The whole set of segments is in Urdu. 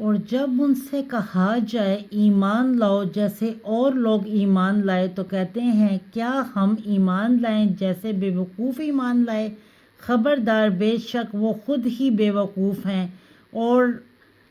اور جب ان سے کہا جائے ایمان لاؤ جیسے اور لوگ ایمان لائے تو کہتے ہیں کیا ہم ایمان لائیں جیسے بے وقوف ایمان لائے؟ خبردار، بے شک وہ خود ہی بے وقوف ہیں اور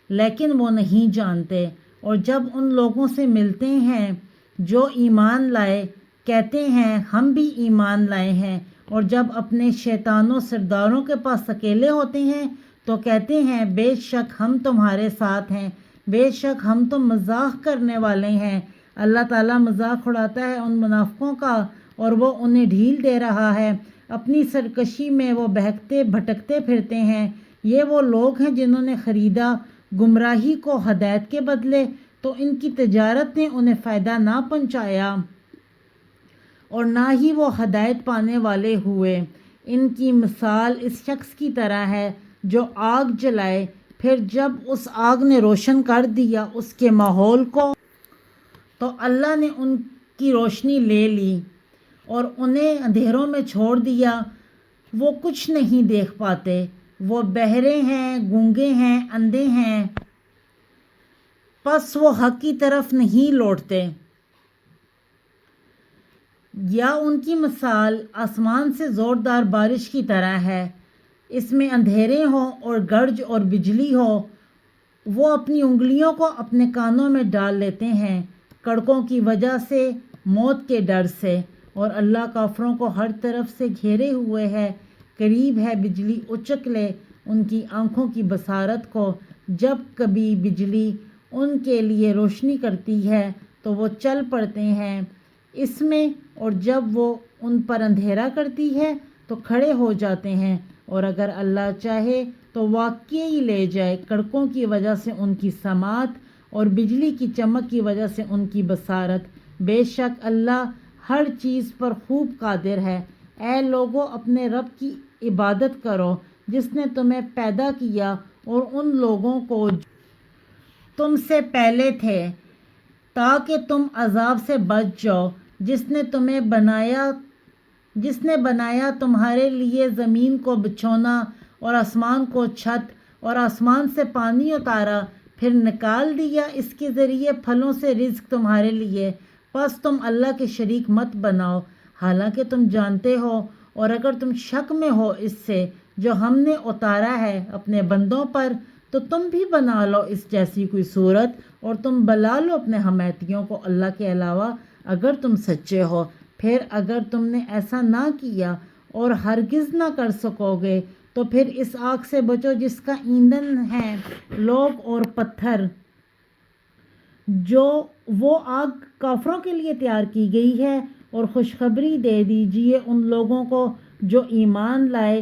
لیکن وہ نہیں جانتے۔ اور جب ان لوگوں سے ملتے ہیں جو ایمان لائے کہتے ہیں ہم بھی ایمان لائے ہیں، اور جب اپنے شیطانوں سرداروں کے پاس اکیلے ہوتے ہیں تو کہتے ہیں بے شک ہم تمہارے ساتھ ہیں، بے شک ہم تو مذاق کرنے والے ہیں۔ اللہ تعالیٰ مذاق اڑاتا ہے ان منافقوں کا اور وہ انہیں ڈھیل دے رہا ہے۔ اپنی سرکشی میں وہ بہکتے بھٹکتے پھرتے ہیں۔ یہ وہ لوگ ہیں جنہوں نے خریدا گمراہی کو ہدایت کے بدلے، تو ان کی تجارت نے انہیں فائدہ نہ پہنچایا اور نہ ہی وہ ہدایت پانے والے ہوئے۔ ان کی مثال اس شخص کی طرح ہے جو آگ جلائے، پھر جب اس آگ نے روشن کر دیا اس کے ماحول کو تو اللہ نے ان کی روشنی لے لی اور انہیں اندھیروں میں چھوڑ دیا۔ وہ کچھ نہیں دیکھ پاتے، وہ بہرے ہیں، گونگے ہیں، اندھے ہیں، پس وہ حق کی طرف نہیں لوٹتے۔ یا ان کی مثال آسمان سے زوردار بارش کی طرح ہے، اس میں اندھیرے ہوں اور گرج اور بجلی ہو، وہ اپنی انگلیوں کو اپنے کانوں میں ڈال لیتے ہیں کڑکوں کی وجہ سے، موت کے ڈر سے۔ اور اللہ کافروں کو ہر طرف سے گھیرے ہوئے ہے، قریب ہے بجلی اچک لے ان کی آنکھوں کی بصارت کو۔ جب کبھی بجلی ان کے لیے روشنی کرتی ہے تو وہ چل پڑتے ہیں اس میں، اور جب وہ ان پر اندھیرا کرتی ہے تو کھڑے ہو جاتے ہیں، اور اگر اللہ چاہے تو واقعی لے جائے کڑکوں کی وجہ سے ان کی سماعت اور بجلی کی چمک کی وجہ سے ان کی بصارت۔ بے شک اللہ ہر چیز پر خوب قادر ہے۔ اے لوگو، اپنے رب کی عبادت کرو جس نے تمہیں پیدا کیا اور ان لوگوں کو جو تم سے پہلے تھے، تاکہ تم عذاب سے بچ جاؤ، جس نے بنایا تمہارے لیے زمین کو بچھونا اور آسمان کو چھت، اور آسمان سے پانی اتارا، پھر نکال دیا اس کے ذریعے پھلوں سے رزق تمہارے لیے، پس تم اللہ کے شریک مت بناؤ، حالانکہ تم جانتے ہو۔ اور اگر تم شک میں ہو اس سے جو ہم نے اتارا ہے اپنے بندوں پر، تو تم بھی بنا لو اس جیسی کوئی صورت اور تم بلا لو اپنے حمایتیوں کو اللہ کے علاوہ اگر تم سچے ہو۔ پھر اگر تم نے ایسا نہ کیا اور ہرگز نہ کر سکو گے تو پھر اس آگ سے بچو جس کا ایندھن ہے لوگ اور پتھر، جو وہ آگ کافروں کے لیے تیار کی گئی ہے۔ اور خوشخبری دے دیجئے ان لوگوں کو جو ایمان لائے